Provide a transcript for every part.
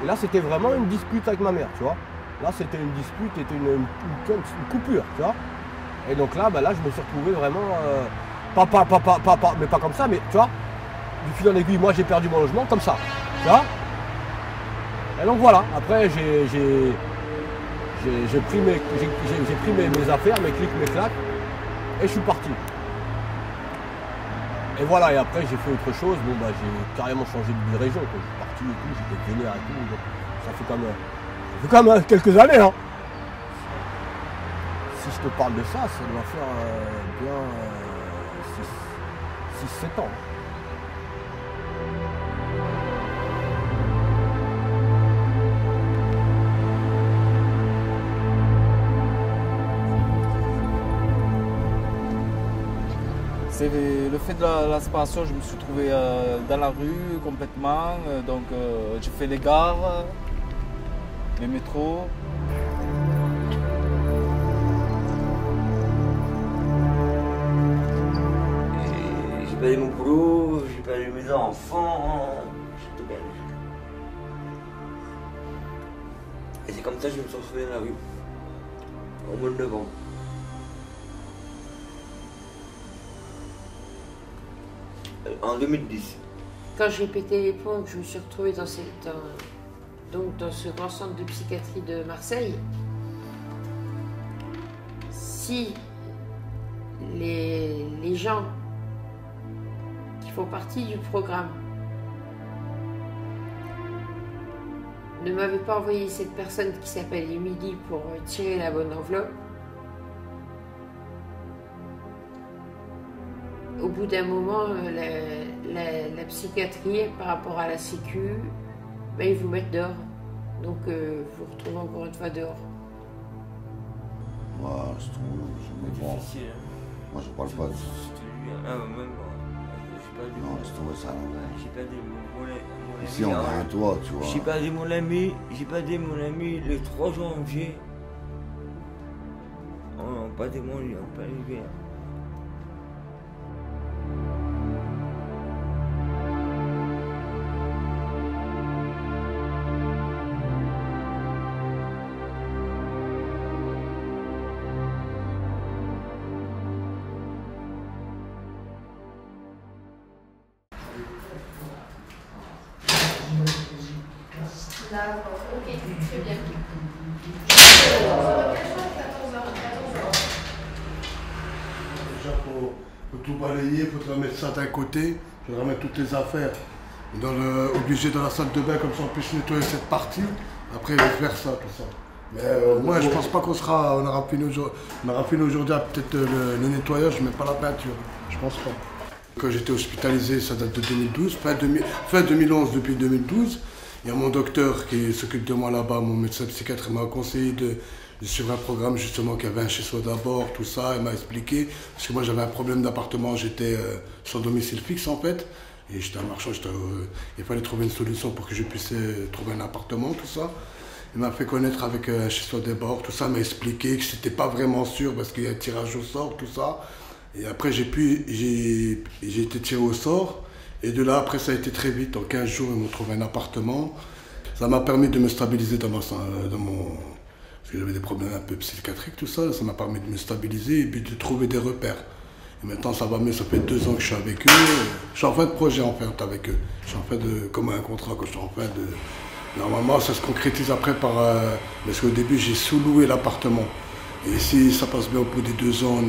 Et là, c'était vraiment une dispute avec ma mère, tu vois. Là, c'était une dispute, c'était une coupure, tu vois. Et donc là, là, je me suis retrouvé vraiment, mais pas comme ça, mais tu vois, du fil en aiguille, moi j'ai perdu mon logement comme ça, tu vois. Et donc voilà, après j'ai pris mes affaires, mes clics, mes claques, et je suis parti. Et voilà, et après j'ai fait autre chose, bon bah j'ai carrément changé de région, quoi. Je suis parti et tout, j'étais vénère et tout, donc ça fait quand même quelques années, hein. Si je te parle de ça, ça doit faire bien 6-7 ans. C'est le fait de la séparation, je me suis trouvé dans la rue complètement, donc j'ai fait les gares, les métros. J'ai perdu mon boulot, j'ai perdu mes enfants, j'ai tout perdu. Et c'est comme ça que je me suis retrouvé dans la rue, au mois de novembre. En 2010. Quand j'ai pété les plombs, je me suis retrouvée dans ce grand centre de psychiatrie de Marseille. Si les gens qui font partie du programme ne m'avaient pas envoyé cette personne qui s'appelle Émilie pour tirer la bonne enveloppe, au bout d'un moment, la psychiatrie, par rapport à la sécu, ils vous mettent dehors. Donc vous vous retrouvez encore une fois dehors. Moi, je trouve, bon, moi je parle pas de ça. Non, je trouve ça à l'envers. J'ai perdu mon ami. Ici, on a un toit, tu vois. J'ai perdu mon ami le 3 janvier. On n'a pas témoigné, on n'a pas arrivé. D'accord, ok, très bien. Déjà, pour tout balayer, il faudra mettre ça d'un côté, il faudra mettre toutes les affaires obligé dans la salle de bain, comme ça on puisse nettoyer cette partie, après faire ça, tout ça. Mais moi je pense pas on aura fini aujourd'hui à peut-être le nettoyage, mais pas la peinture, je pense pas. Quand j'étais hospitalisé, ça date de 2012, fin 2011 depuis 2012. Il y a mon docteur qui s'occupe de moi là-bas, mon médecin psychiatre, m'a conseillé de suivre un programme justement qui avait un chez soi d'abord, tout ça, il m'a expliqué. Parce que moi j'avais un problème d'appartement, j'étais sans domicile fixe en fait. Et j'étais un marchand, il fallait trouver une solution pour que je puisse trouver un appartement, tout ça. Il m'a fait connaître avec un chez soi d'abord, tout ça, m'a expliqué que c'était pas vraiment sûr parce qu'il y a un tirage au sort, tout ça. Et après j'ai été tiré au sort. Et de là, après, ça a été très vite. En 15 jours, ils m'ont trouvé un appartement. Ça m'a permis de me stabiliser parce que j'avais des problèmes un peu psychiatriques, tout ça. Ça m'a permis de me stabiliser et puis de trouver des repères. Et maintenant, ça va mieux. Ça fait 2 ans que je suis avec eux. Je suis en fin de projet, en fait, avec eux. Je suis en fin comme un contrat, que je suis en fin de... Normalement, ça se concrétise après parce qu'au début, j'ai sous-loué l'appartement. Et si ça passe bien au bout des 2 ans,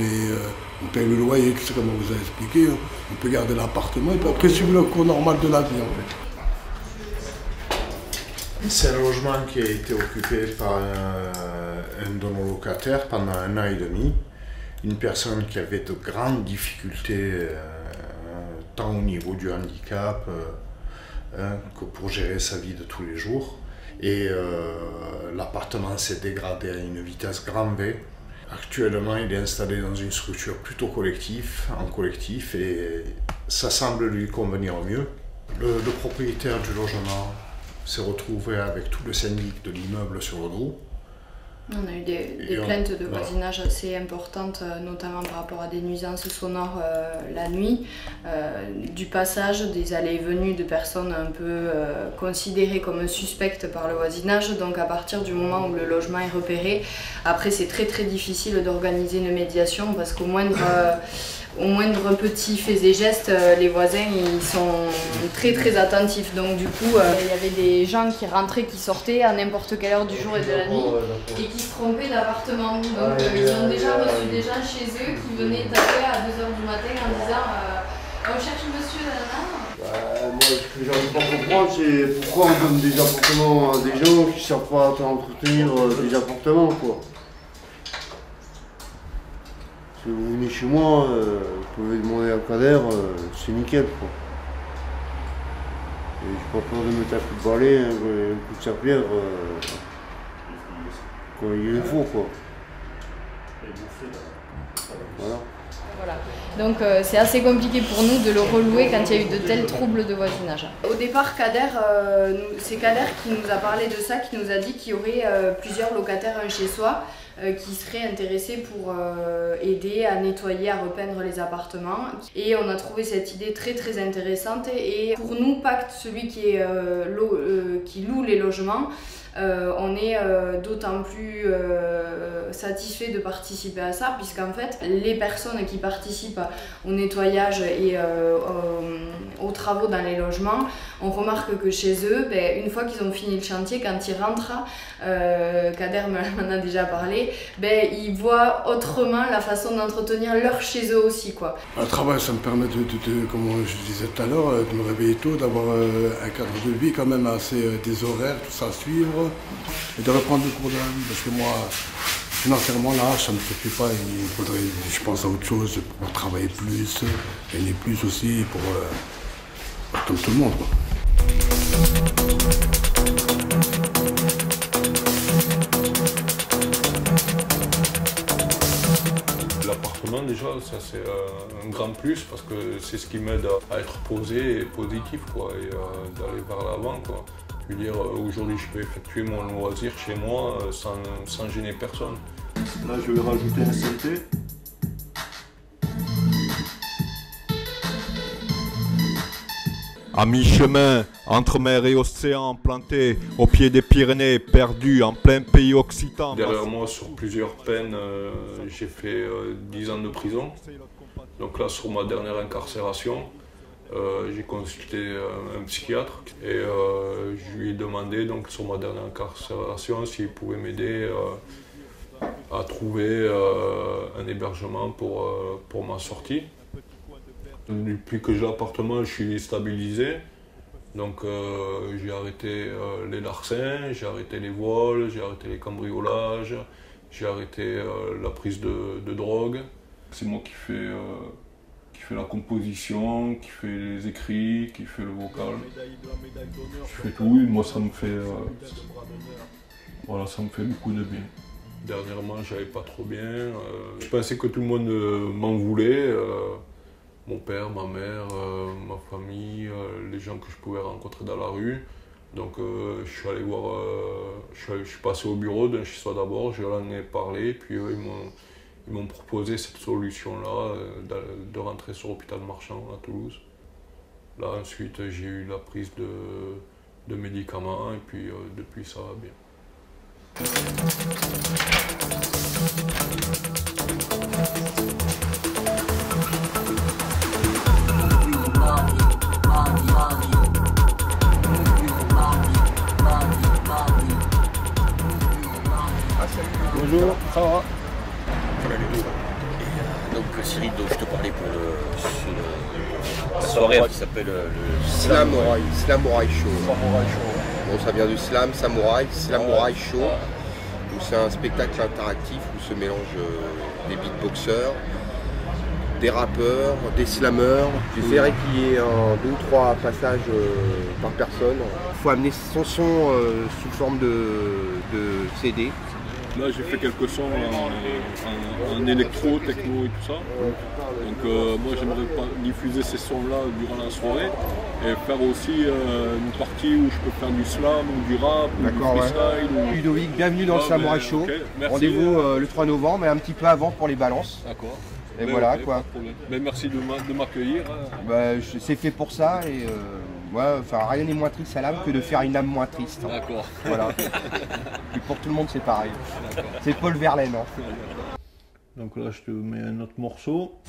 on paye le loyer, tout ça, comme on vous a expliqué, on peut garder l'appartement et puis après suivre le cours normal de la vie en fait. C'est un logement qui a été occupé par un de nos locataires pendant 1 an et demi. Une personne qui avait de grandes difficultés, tant au niveau du handicap que pour gérer sa vie de tous les jours. Et l'appartement s'est dégradé à une vitesse grand V. Actuellement, il est installé dans une structure plutôt en collectif, et ça semble lui convenir au mieux. Le propriétaire du logement s'est retrouvé avec tout le syndic de l'immeuble sur le dos. On a eu des plaintes de voisinage assez importantes, notamment par rapport à des nuisances sonores la nuit, du passage, des allées et venues de personnes un peu considérées comme suspectes par le voisinage. Donc à partir du moment où le logement est repéré, après c'est très difficile d'organiser une médiation parce qu'au moindre petit fait et geste, les voisins ils sont très attentifs. Donc du coup, il y avait des gens qui rentraient, qui sortaient à n'importe quelle heure du jour et de la nuit et qui se trompaient d'appartement. Donc ils ont déjà reçu des gens chez eux qui venaient taper à 2 h du matin en disant on cherche monsieur nanana. Moi, ce que j'arrive pas à comprendre, c'est pourquoi on donne des appartements à des gens qui ne savent pas entretenir des appartements, quoi. Si vous venez chez moi, vous pouvez demander à Kader, c'est nickel, quoi. Et j'ai pas peur de mettre un coup de balai, un coup de serpillère, quand il le faut, quoi. Voilà. Voilà. Donc c'est assez compliqué pour nous de le relouer quand il y a eu de tels troubles de voisinage. Au départ, c'est Kader qui nous a parlé de ça, qui nous a dit qu'il y aurait plusieurs locataires chez soi qui seraient intéressés pour aider à nettoyer, à repeindre les appartements. Et on a trouvé cette idée très intéressante. Et pour nous, Pacte, celui qui loue les logements, on est d'autant plus satisfait de participer à ça, puisqu'en fait les personnes qui participent au nettoyage et aux travaux dans les logements, on remarque que chez eux, une fois qu'ils ont fini le chantier, quand ils rentrent, Kader m'en a déjà parlé, ils voient autrement la façon d'entretenir leur chez eux aussi, quoi. Un travail, ça me permet comme je disais tout à l'heure, de me réveiller tôt, d'avoir un cadre de vie quand même assez, des horaires, tout ça à suivre, et de reprendre le cours de la vie, parce que moi, financièrement là, ça ne me suffit pas, il faudrait, je pense à autre chose, pour travailler plus, gagner plus aussi, pour comme tout le monde, quoi. L'appartement déjà, ça c'est un grand plus parce que c'est ce qui m'aide à être posé et positif, quoi, et d'aller vers l'avant, quoi. Je veux dire, aujourd'hui je peux effectuer mon loisir chez moi sans gêner personne. Là je vais rajouter un synthé. À mi-chemin, entre mer et océan, planté au pied des Pyrénées, perdu en plein pays occitan. Derrière moi, sur plusieurs peines, j'ai fait 10 ans de prison. Donc là, sur ma dernière incarcération, j'ai consulté un psychiatre et je lui ai demandé, donc, sur ma dernière incarcération, s'il pouvait m'aider à trouver un hébergement pour ma sortie. Depuis que j'ai l'appartement, je suis stabilisé. Donc j'ai arrêté les larcins, j'ai arrêté les vols, j'ai arrêté les cambriolages, j'ai arrêté la prise de drogue. C'est moi qui fais la composition, qui fait les écrits, qui fait le vocal. Je fais tout, et moi ça me fait, voilà, ça me fait beaucoup de bien. Dernièrement, j'allais pas trop bien. Je pensais que tout le monde m'en voulait. Mon père, ma mère, ma famille, les gens que je pouvais rencontrer dans la rue. Donc je suis allé voir, je suis passé au bureau d'un chez soi d'abord, je leur en ai parlé, puis ils m'ont proposé cette solution-là, de rentrer sur l'hôpital Marchand à Toulouse. Là ensuite j'ai eu la prise de médicaments et puis depuis ça va bien. Bonjour, ça va? Voilà Ludo. Et donc Cyril, donc, je te parlais pour la soirée qui s'appelle le Samouraï Show. Bon, ça vient du slam, Samouraï Show. C'est un spectacle interactif où se mélangent des beatboxers, des rappeurs, des slammeurs. J'essaierai qu'il y ait 2 ou 3 passages par personne. Il faut amener son son sous forme de CD. Là, j'ai fait quelques sons en électro, techno et tout ça. Donc moi, j'aimerais pas diffuser ces sons-là durant la soirée et faire aussi une partie où je peux faire du slam ou du rap ou du freestyle. Ouais. Ludovic, bienvenue dans le Samouraï Show. Okay, rendez-vous le 3 novembre, mais un petit peu avant pour les balances. D'accord. Et voilà quoi. Mais merci de m'accueillir. Bah, c'est fait pour ça et ouais, enfin, rien n'est moins triste à l'âme que de faire une âme moins triste. Hein. D'accord. Voilà. Et pour tout le monde c'est pareil. C'est Paul Verlaine. Hein. Donc là je te mets un autre morceau.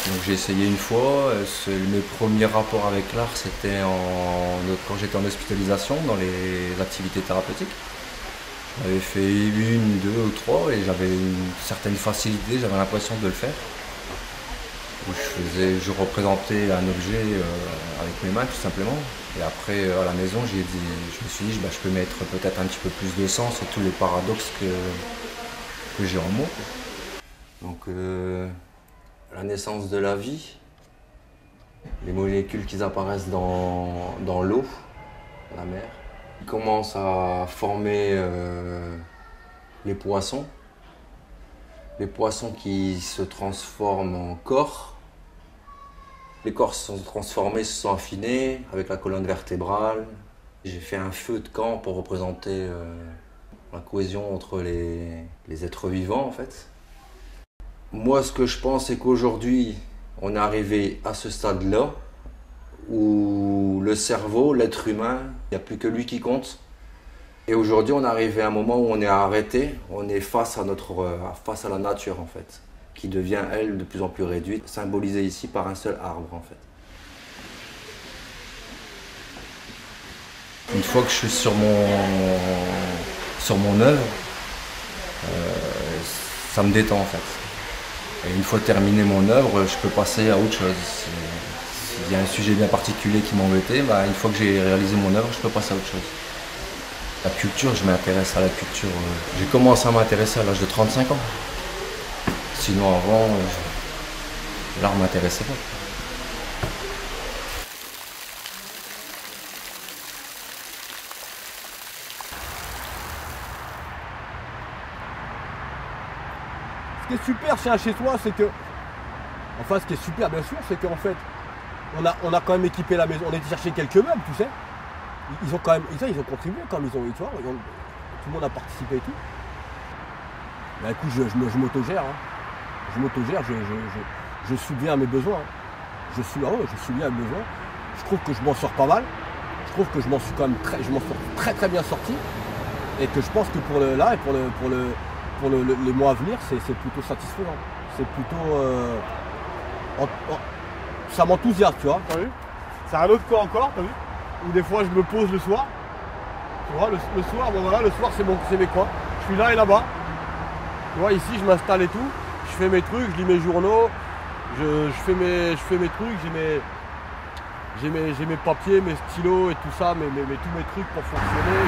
Donc j'ai essayé une fois, mes premiers rapports avec l'art c'était quand j'étais en hospitalisation dans les activités thérapeutiques. J'avais fait une, deux ou trois et j'avais une certaine facilité, j'avais l'impression de le faire. Où je représentais un objet avec mes mains tout simplement. Et après à la maison je me suis dit je peux mettre peut-être un petit peu plus de sens et tous les paradoxes que j'ai en moi. Donc la naissance de la vie, les molécules qui apparaissent dans l'eau, la mer. Ils commencent à former les poissons qui se transforment en corps. Les corps se sont transformés, se sont affinés avec la colonne vertébrale. J'ai fait un feu de camp pour représenter la cohésion entre les êtres vivants en fait. Moi, ce que je pense, c'est qu'aujourd'hui, on est arrivé à ce stade-là où le cerveau, l'être humain, il n'y a plus que lui qui compte. Et aujourd'hui, on est arrivé à un moment où on est arrêté, on est face à la nature, en fait, qui devient, elle, de plus en plus réduite, symbolisée ici par un seul arbre, en fait. Une fois que je suis sur mon œuvre, ça me détend, en fait. Et une fois terminé mon œuvre, je peux passer à autre chose. S'il y a un sujet bien particulier qui m'embêtait, une fois que j'ai réalisé mon œuvre, je peux passer à autre chose. La culture, je m'intéresse à la culture. J'ai commencé à m'intéresser à l'âge de 35 ans. Sinon avant, l'art ne m'intéressait pas. Ce qui est super chez toi, c'est que... Enfin, ce qui est super, bien sûr, c'est qu'en fait, on a quand même équipé la maison. On a été chercher quelques meubles, tu sais. Ils ont quand même... Ils ont contribué quand même. Tu vois, tout le monde a participé et tout. Bah écoute, je m'autogère. Hein. Je m'autogère, je subviens à mes besoins. Hein. Je subviens à mes besoins. Je trouve que je m'en sors pas mal. Je trouve que je m'en suis quand même très très bien sorti. Et que je pense que pour les mois à venir, c'est plutôt satisfaisant. C'est plutôt... ça m'enthousiasme, tu vois. T'as vu? C'est un autre cas encore, t'as vu? Où des fois je me pose le soir. Tu vois, le soir, bon voilà, le soir c'est mes coins. Je suis là et là-bas. Tu vois, ici je m'installe et tout. Je fais mes trucs, je lis mes journaux. Je fais mes trucs, j'ai mes papiers, mes stylos et tout ça, tous mes trucs pour fonctionner.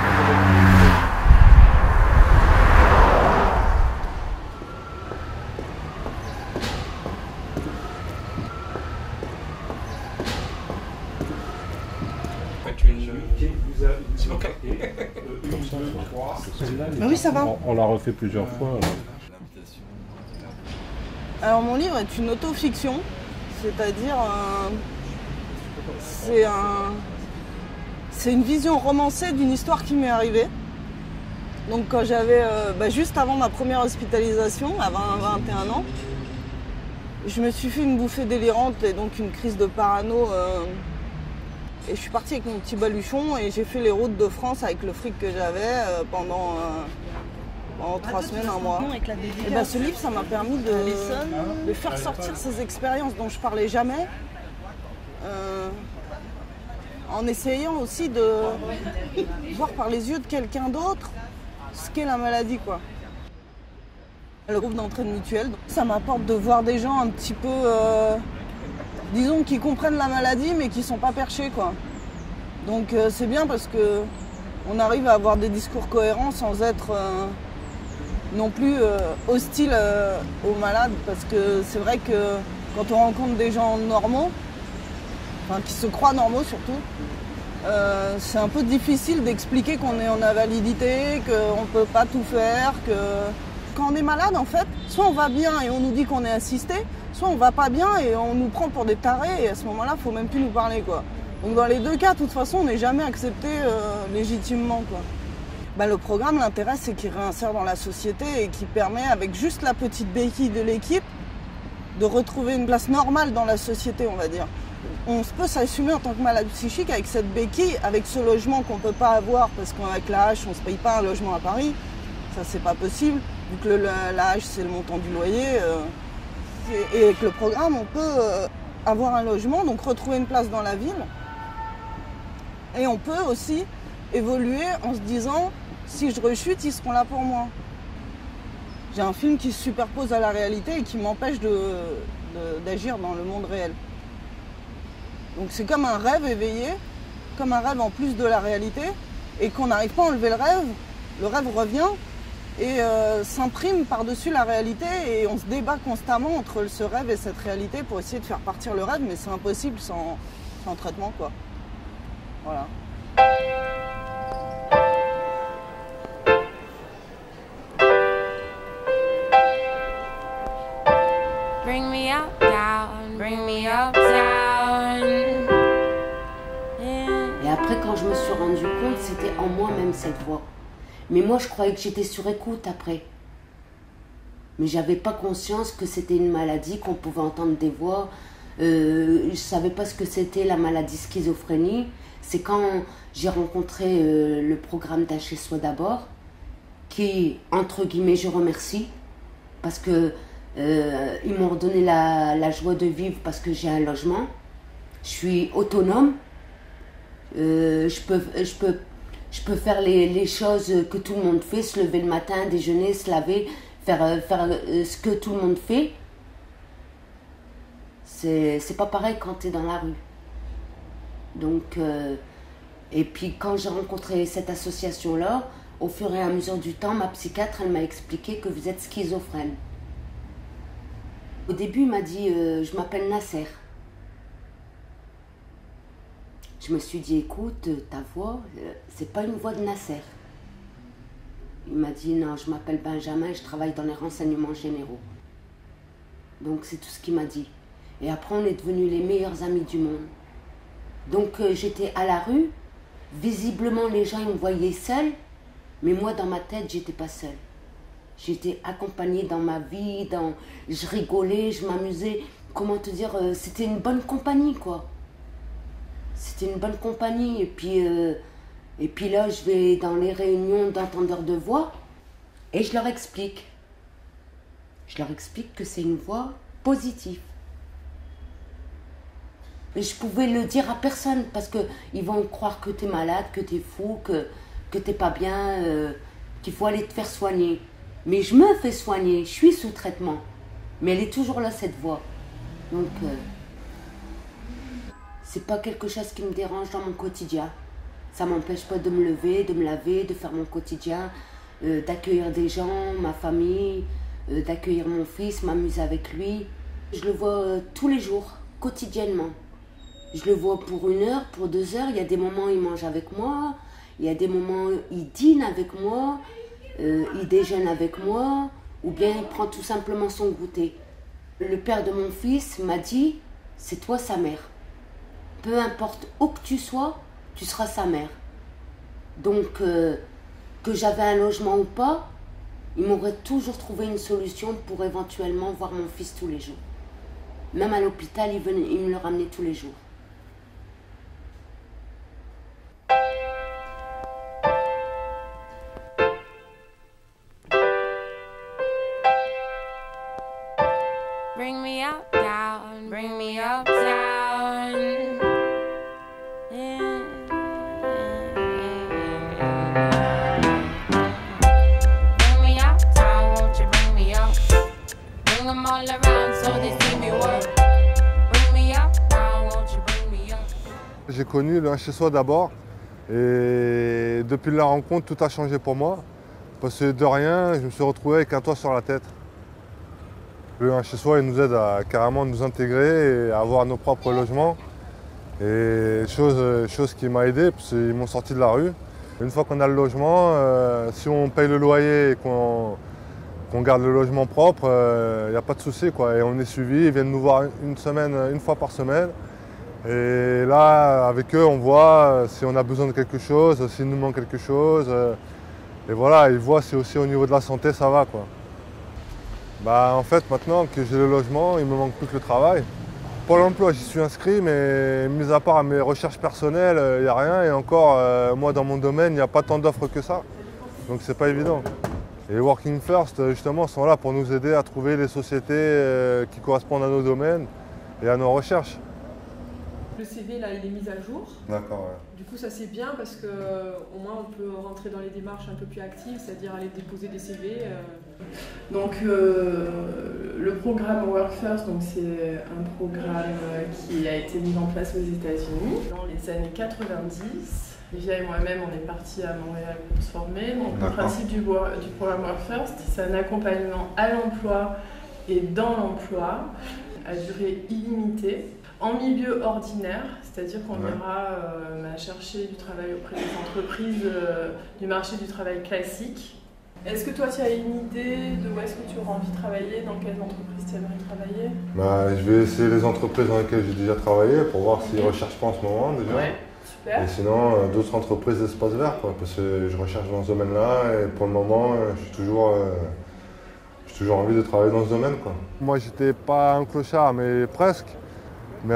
Oui, ça va. On l'a refait plusieurs fois. Alors mon livre est une autofiction, c'est-à-dire c'est une vision romancée d'une histoire qui m'est arrivée. Donc quand j'avais, juste avant ma première hospitalisation, à 21 ans, je me suis fait une bouffée délirante et donc une crise de parano. Et je suis partie avec mon petit baluchon et j'ai fait les routes de France avec le fric que j'avais pendant 3 semaines, un mois. Et ce livre, ça m'a permis de faire sortir ces expériences dont je parlais jamais, en essayant aussi de voir par les yeux de quelqu'un d'autre ce qu'est la maladie, quoi. Le groupe d'entraide mutuelle, ça m'apporte de voir des gens un petit peu, disons, qui comprennent la maladie mais qui sont pas perchés, quoi. Donc c'est bien parce que on arrive à avoir des discours cohérents sans être non plus hostile aux malades, parce que c'est vrai que quand on rencontre des gens normaux, enfin qui se croient normaux surtout, c'est un peu difficile d'expliquer qu'on est en invalidité, qu'on ne peut pas tout faire, que quand on est malade en fait, soit on va bien et on nous dit qu'on est assisté, soit on va pas bien et on nous prend pour des tarés et à ce moment-là, il faut même plus nous parler quoi. Donc dans les deux cas, de toute façon, on n'est jamais accepté légitimement quoi. Ben, le programme, l'intérêt, c'est qu'il réinsère dans la société et qui permet, avec juste la petite béquille de l'équipe, de retrouver une place normale dans la société, on va dire. On peut s'assumer en tant que malade psychique avec cette béquille, avec ce logement qu'on ne peut pas avoir, parce qu'avec la hache, on ne se paye pas un logement à Paris. Ça, c'est pas possible, vu que la hache, c'est le montant du loyer. Et avec le programme, on peut avoir un logement, donc retrouver une place dans la ville. Et on peut aussi évoluer en se disant, si je rechute, ils seront là pour moi. J'ai un film qui se superpose à la réalité et qui m'empêche d'agir dans le monde réel. Donc c'est comme un rêve éveillé, comme un rêve en plus de la réalité, et qu'on n'arrive pas à enlever le rêve revient et s'imprime par-dessus la réalité, et on se débat constamment entre ce rêve et cette réalité pour essayer de faire partir le rêve, mais c'est impossible sans traitement quoi. Voilà. Bring me uptown, bring me uptown. Et après, quand je me suis rendu compte, c'était en moi-même cette voix. Mais moi, je croyais que j'étais sur écoute après. Mais j'avais pas conscience que c'était une maladie, qu'on pouvait entendre des voix. Je savais pas ce que c'était la maladie schizophrénie. C'est quand j'ai rencontré le programme d'H chez soi d'abord, qui, entre guillemets, je remercie, parce que ils m'ont redonné la joie de vivre parce que j'ai un logement. Je suis autonome. Je peux faire les choses que tout le monde fait, se lever le matin, déjeuner, se laver, faire ce que tout le monde fait. C'est pas pareil quand tu es dans la rue. Donc, et puis quand j'ai rencontré cette association-là, au fur et à mesure du temps, ma psychiatre, elle m'a expliqué que vous êtes schizophrène. Au début, il m'a dit, je m'appelle Nasser. Je me suis dit, écoute, ta voix, c'est pas une voix de Nasser. Il m'a dit, non, je m'appelle Benjamin, je travaille dans les renseignements généraux. Donc c'est tout ce qu'il m'a dit. Et après, on est devenus les meilleurs amis du monde. Donc j'étais à la rue, visiblement les gens ils me voyaient seule, mais moi dans ma tête, j'étais pas seule. J'étais accompagnée dans ma vie, je rigolais, je m'amusais. Comment te dire, c'était une bonne compagnie, quoi. C'était une bonne compagnie. Et puis là, je vais dans les réunions d'entendeurs de voix et je leur explique. Je leur explique que c'est une voix positive. Et je pouvais le dire à personne parce qu'ils vont croire que tu es malade, que tu es fou, que tu n'es pas bien, qu'il faut aller te faire soigner. Mais je me fais soigner, je suis sous traitement. Mais elle est toujours là, cette voix. Donc, c'est pas quelque chose qui me dérange dans mon quotidien. Ça m'empêche pas de me lever, de me laver, de faire mon quotidien, d'accueillir des gens, ma famille, d'accueillir mon fils, m'amuser avec lui. Je le vois tous les jours, quotidiennement. Je le vois pour 1 heure, pour 2 heures. Il y a des moments où il mange avec moi. Il y a des moments où il dîne avec moi. Il déjeune avec moi. Ou bien il prend tout simplement son goûter. Le père de mon fils m'a dit, c'est toi sa mère. Peu importe où que tu sois, tu seras sa mère. Donc, que j'avais un logement ou pas, il m'aurait toujours trouvé une solution pour éventuellement voir mon fils tous les jours. Même à l'hôpital, il me le ramenait tous les jours. Bring me uptown, bring me uptown. Bring me uptown, won't you bring me up? Bring them all around so they see me work. Bring me uptown, won't you bring me up? J'ai connu le H chez soi d'abord Et depuis la rencontre, tout a changé pour moi. Parce que de rien, je me suis retrouvé avec un toit sur la tête. Le chez soi, il nous aide à carrément nous intégrer et à avoir nos propres logements. Et chose qui m'a aidé, parce qu'ils m'ont sorti de la rue. Une fois qu'on a le logement, si on paye le loyer et qu'on garde le logement propre, il n'y a pas de souci, quoi. Et on est suivi, ils viennent nous voir une fois par semaine. Et là, avec eux, on voit si on a besoin de quelque chose, s'il nous manque quelque chose. Et voilà, ils voient si aussi au niveau de la santé, ça va, quoi. Bah, en fait, maintenant que j'ai le logement, il me manque plus que le travail. Pôle emploi, j'y suis inscrit, mais mis à part mes recherches personnelles, il n'y a rien. Et encore, moi, dans mon domaine, il n'y a pas tant d'offres que ça. Donc, c'est pas évident. Et Working First, justement, sont là pour nous aider à trouver les sociétés qui correspondent à nos domaines et à nos recherches. Le CV, là, il est mis à jour. D'accord, ouais. Du coup, ça c'est bien parce qu'au moins on peut rentrer dans les démarches un peu plus actives, c'est-à-dire aller déposer des CV. Donc, le programme Work First, c'est un programme qui a été mis en place aux États-Unis dans les années 90. Déjà et moi-même, on est partis à Montréal pour se former. Donc, le principe du programme Work First, c'est un accompagnement à l'emploi et dans l'emploi à durée illimitée. En milieu ordinaire, c'est-à-dire qu'on ira chercher du travail auprès des entreprises du marché du travail classique. Est-ce que toi tu as une idée de où est-ce que tu auras envie de travailler, dans quelles entreprises tu aimerais travailler? Bah, je vais essayer les entreprises dans lesquelles j'ai déjà travaillé pour voir s'ils ne recherchent pas en ce moment déjà. Ouais, super. Et sinon, d'autres entreprises d'espace vert, quoi, parce que je recherche dans ce domaine-là et pour le moment, j'ai toujours envie de travailler dans ce domaine, quoi. Moi, j'étais pas un clochard, mais presque. Mais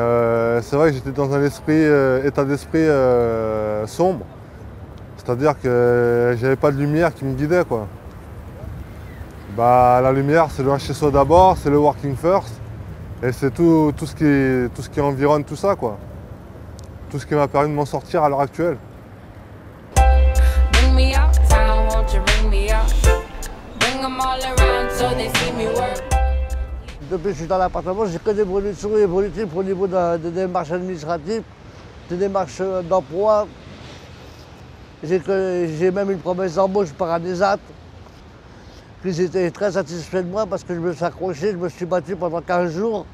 c'est vrai que j'étais dans un état d'esprit sombre. C'est-à-dire que j'avais pas de lumière qui me guidait, quoi. Bah, la lumière, c'est le chez soi d'abord, c'est le Working First. Et c'est tout ce qui environne tout ça, quoi. Tout ce qui m'a permis de m'en sortir à l'heure actuelle. Depuis que je suis dans l'appartement, j'ai que des évolutions évolutives au niveau des démarches administratives, des démarches d'emploi. J'ai même une promesse d'embauche par ANESAT. Ils étaient très satisfaits de moi parce que je me suis accroché, je me suis battu pendant 15 jours.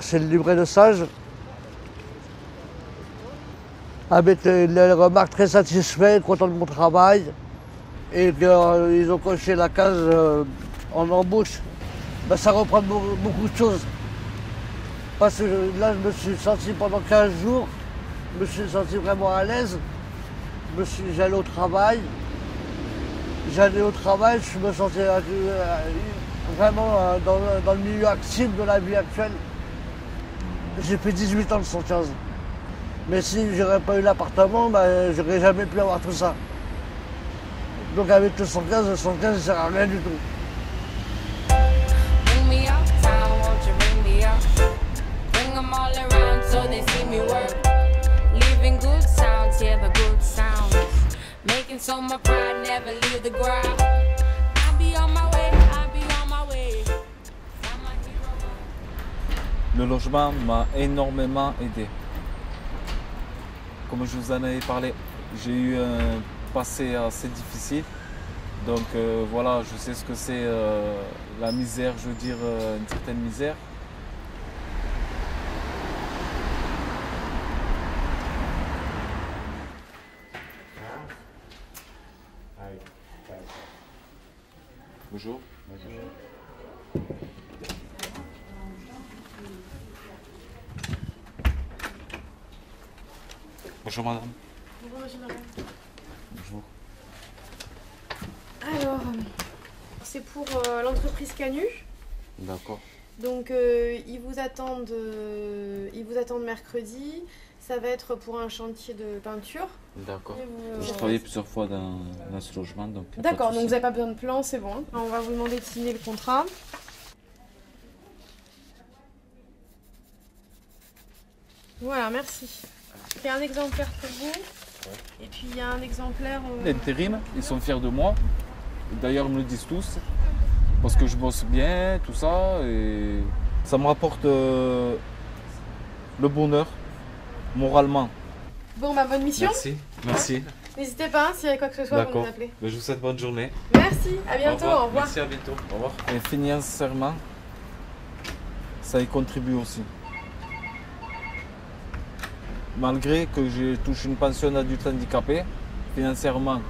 C'est le livret de sage. Avec les remarques très satisfaits, contents de mon travail. Et ils ont coché la case en embauche. Ben, ça reprend beaucoup de choses. Parce que là, je me suis senti pendant 15 jours, je me suis senti vraiment à l'aise. J'allais au travail. Je me sentais vraiment dans le milieu actif de la vie actuelle. J'ai fait 18 ans de 115. Mais si j'aurais pas eu l'appartement, ben, j'aurais jamais pu avoir tout ça. Donc avec le 115 ne sert à rien du tout. Le logement m'a énormément aidé. Comme je vous en avais parlé, j'ai eu un passé assez difficile. Donc voilà, je sais ce que c'est la misère, je veux dire une certaine misère. Bonjour. Bonjour madame. Bonjour madame. Bonjour. Alors, c'est pour l'entreprise Canu. D'accord. Donc ils vous attendent mercredi. Ça va être pour un chantier de peinture. D'accord. J'ai travaillé plusieurs fois dans ce logement. D'accord, donc vous n'avez pas besoin de plan, c'est bon. On va vous demander de signer le contrat. Voilà, merci. Il y a un exemplaire pour vous. Et puis il y a un exemplaire... L'intérim, ils sont fiers de moi. D'ailleurs, ils me le disent tous. Parce que je bosse bien, tout ça. Et ça me rapporte le bonheur, moralement. Bon, bah bonne mission. Merci. Merci. N'hésitez pas, s'il y a quoi que ce soit, vous D'accord. nous appelez. Je vous souhaite bonne journée. Merci, à bientôt, au revoir. Merci, à bientôt. Au revoir. Et financièrement, ça y contribue aussi. Malgré que je touche une pension d'adulte handicapé, financièrement,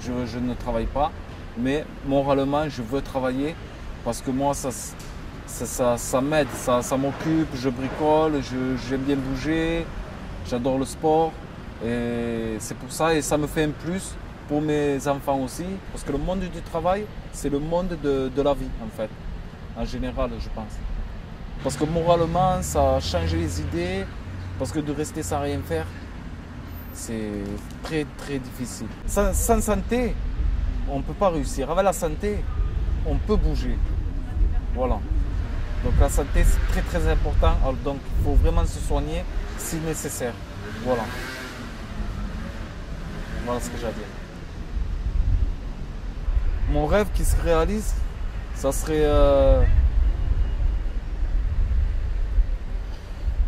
je ne travaille pas, mais moralement, je veux travailler parce que moi, ça m'aide, ça m'occupe, je bricole, j'aime bien bouger, j'adore le sport. Et c'est pour ça, et ça me fait un plus pour mes enfants aussi, parce que le monde du travail, c'est le monde de la vie, en fait, en général, je pense. Parce que moralement, ça change les idées, parce que de rester sans rien faire, c'est très très difficile. Sans santé, on ne peut pas réussir. Avec la santé, on peut bouger. Voilà. Donc la santé, c'est très très important, alors, donc il faut vraiment se soigner si nécessaire. Voilà. Voilà ce que j'ai à dire. Mon rêve qui se réalise, ça serait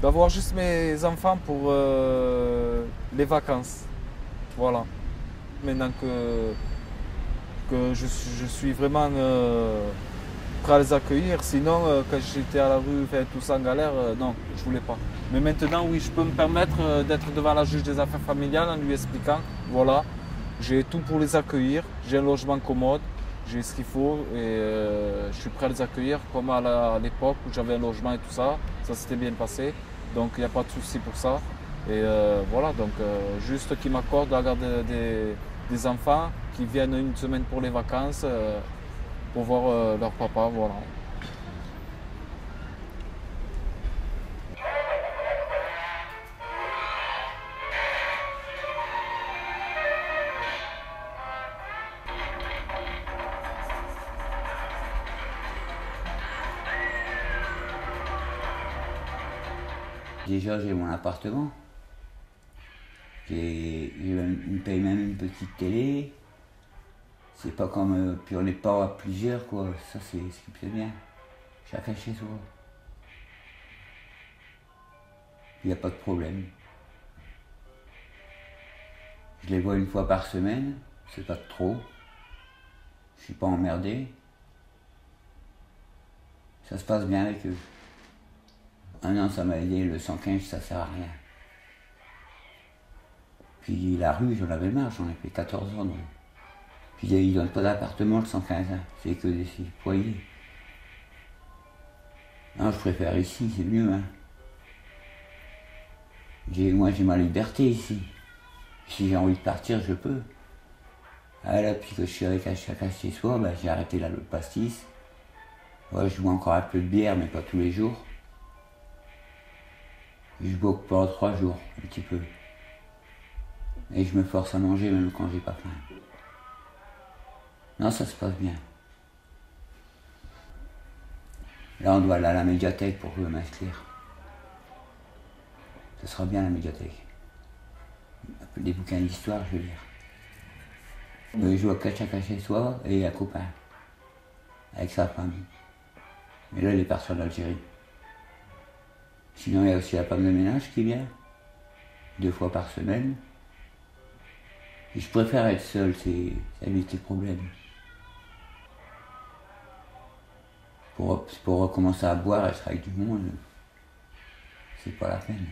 d'avoir juste mes enfants pour les vacances. Voilà. Maintenant que je suis vraiment prêt à les accueillir. Sinon, quand j'étais à la rue, tout ça en galère, non, je voulais pas. Mais maintenant, oui, je peux me permettre d'être devant la juge des affaires familiales en lui expliquant, voilà, j'ai tout pour les accueillir, j'ai un logement commode, j'ai ce qu'il faut et je suis prêt à les accueillir comme à l'époque où j'avais un logement et tout ça. Ça s'était bien passé, donc il n'y a pas de souci pour ça. Et voilà, donc juste qu'ils m'accordent la garde des enfants qui viennent une semaine pour les vacances pour voir leur papa, voilà. Déjà, j'ai mon appartement. Je paye même une petite télé. C'est pas comme. Puis on n'est pas à plusieurs, quoi. Ça, c'est ce qui me plaît bien. Chacun chez soi. Il n'y a pas de problème. Je les vois une fois par semaine. C'est pas trop. Je suis pas emmerdé. Ça se passe bien avec eux. Un an, ça m'a aidé, le 115, ça sert à rien. Puis la rue, j'en avais marre, j'en ai fait 14 ans. Donc. Puis ils ne donnent pas d'appartement, le 115, hein. C'est que des foyers. Non, je préfère ici, c'est mieux. Hein. Moi, j'ai ma liberté ici. Si j'ai envie de partir, je peux. Ah là, puis que je suis avec chacun chez soi, bah, j'ai arrêté là, le pastis. Ouais, je bois encore un peu de bière, mais pas tous les jours. Je bois pendant 3 jours, un petit peu. Et je me force à manger même quand j'ai pas faim. Non, ça se passe bien. Là, on doit aller à la médiathèque pour m'inscrire. Ce sera bien la médiathèque. Des bouquins d'histoire, je veux lire. Je vois chacun chez soi et un copain. Avec sa femme. Mais là, il est parti en Algérie. Sinon, il y a aussi la femme de ménage qui vient, 2 fois par semaine. Et je préfère être seul, ça évite les problèmes. Pour recommencer à boire et être avec du monde, c'est pas la peine.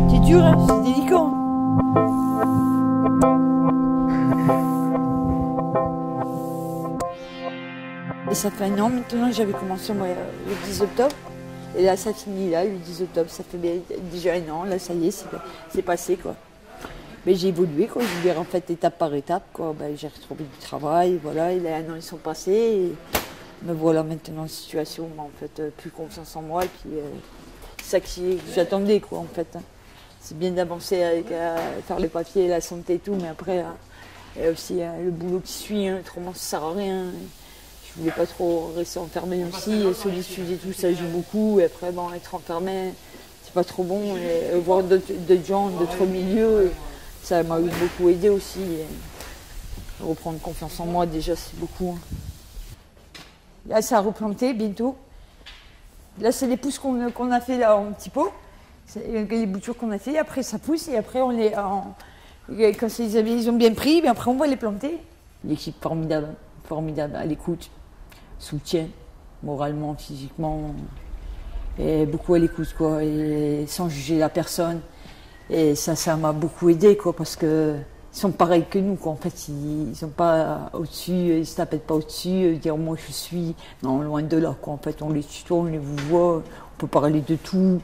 C'est dur, hein, c'est délicat. Et ça fait un an maintenant, j'avais commencé moi, le 10 octobre. Et là, ça finit là, le 10 octobre. Ça fait déjà un an, là, ça y est, c'est passé, quoi. Mais j'ai évolué, quoi. Je vais en fait étape par étape, quoi. Ben, j'ai retrouvé du travail, voilà. Et là, un an, ils sont passés. Et me voilà maintenant en situation, en fait, plus confiance en moi. Et puis, c'est ça que j'attendais, quoi, en fait. C'est bien d'avancer avec faire les papiers, la santé et tout, mais après, il y a aussi le boulot qui suit, hein, autrement, ça sert à rien. Je voulais pas trop rester enfermée aussi, solitude et tout, ça joue beaucoup. Et après, bon, être enfermée, c'est pas trop bon. Et voir d'autres gens, d'autres milieux, Ça m'a beaucoup aidé aussi. Reprendre confiance en moi, déjà, c'est beaucoup. Là, ça a replanté bientôt. Là, c'est les pousses qu'on a fait là en petit pot. C'est les boutures qu'on a fait. Après, ça pousse et après, quand ils ont bien pris, mais après, on va les planter. L'équipe formidable, formidable, à l'écoute, soutien, moralement, physiquement, et beaucoup à l'écoute, quoi, et sans juger la personne. Et ça m'a beaucoup aidé, quoi, parce que ils sont pareils que nous, quoi. En fait, ils sont pas au-dessus, ils se tapent pas au-dessus, dire moi je suis, non, loin de là, quoi. En fait, on les tutoie, on les voit, on peut parler de tout.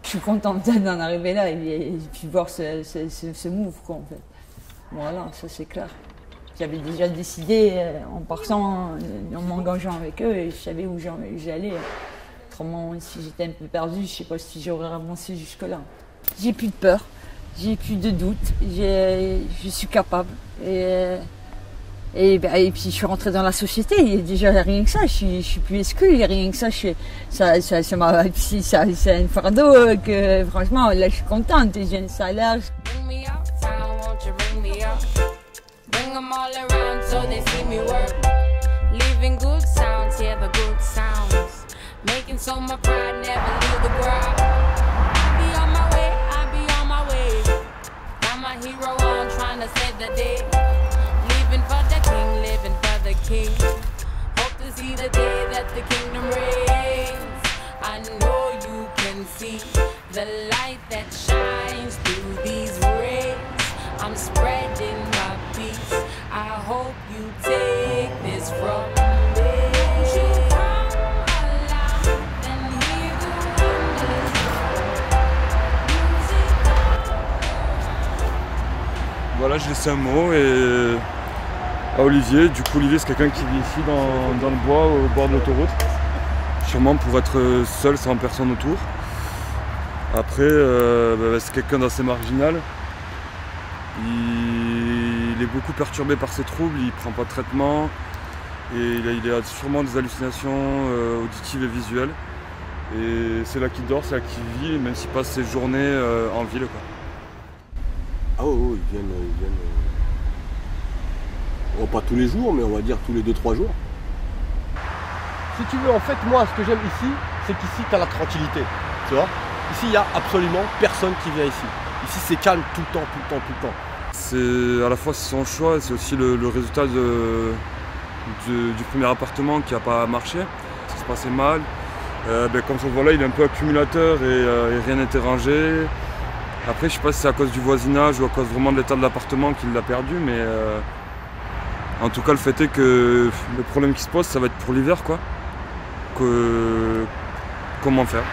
Je suis contente d'en arriver là et puis voir ce move, quoi, en fait. Voilà, ça c'est clair. J'avais déjà décidé en partant, en m'engageant avec eux, et je savais où j'allais. Autrement, si j'étais un peu perdue, je ne sais pas si j'aurais avancé jusque-là. J'ai plus de peur, j'ai plus de doute, je suis capable. Et puis je suis rentrée dans la société, et déjà rien que ça, je suis plus exclue, rien que ça, c'est un fardeau que franchement, là je suis contente, j'ai un salaire. Bring them all around so they see me work. Leaving good sounds, yeah, the good sounds. Making so my pride never leave the ground. I be on my way. Got my hero on, trying to save the day. Living for the king, living for the king. Hope to see the day that the kingdom reigns. I know you can see the light that shines through these rays. I'm spreading my peace. I hope you take this from me. You come alive and hear the wonders. Voilà, je laissais un mot à Olivier. Du coup, Olivier, c'est quelqu'un qui vit ici dans le bois, au bord de l'autoroute. Sûrement pour être seul, sans personne autour. Après, c'est quelqu'un d'assez marginal. Il est beaucoup perturbé par ses troubles, il ne prend pas de traitement et il a sûrement des hallucinations auditives et visuelles. Et c'est là qu'il dort, c'est là qu'il vit, même s'il passe ses journées en ville, quoi. Ah oui, ils viennent oh, pas tous les jours, mais on va dire tous les 2-3 jours. Si tu veux, en fait, moi, ce que j'aime ici, c'est qu'ici, tu as la tranquillité, tu vois. Ici, il n'y a absolument personne qui vient ici. Ici, c'est calme tout le temps, tout le temps, tout le temps. C'est à la fois son choix, c'est aussi le résultat du premier appartement qui n'a pas marché. Ça se passait mal. Comme ça se voit là, il est un peu accumulateur et rien n'était rangé. Après, je ne sais pas si c'est à cause du voisinage ou à cause vraiment de l'état de l'appartement qu'il l'a perdu, mais en tout cas, le fait est que le problème qui se pose, ça va être pour l'hiver, quoi. Comment faire ?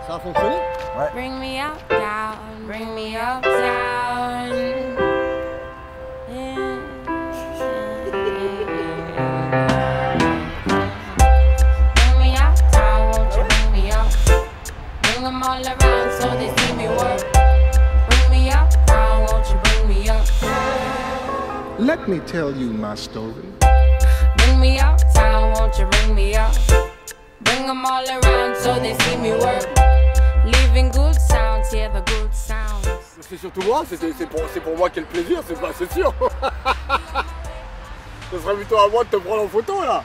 Ça a fonctionné? Ouais. Bring me up, down, bring me up, down. Bring me up, down, won't you bring me up? Bring them all around so they see me work. Bring me up, down, won't you bring me up? Let me tell you my story. Bring me up, down, won't you bring me up? Bring them all around so they see me work. Leaving good sounds, yeah, the good sounds. C'est surtout moi, c'est pour moi quel plaisir, c'est sûr. Ce serait plutôt à moi de te prendre en photo là.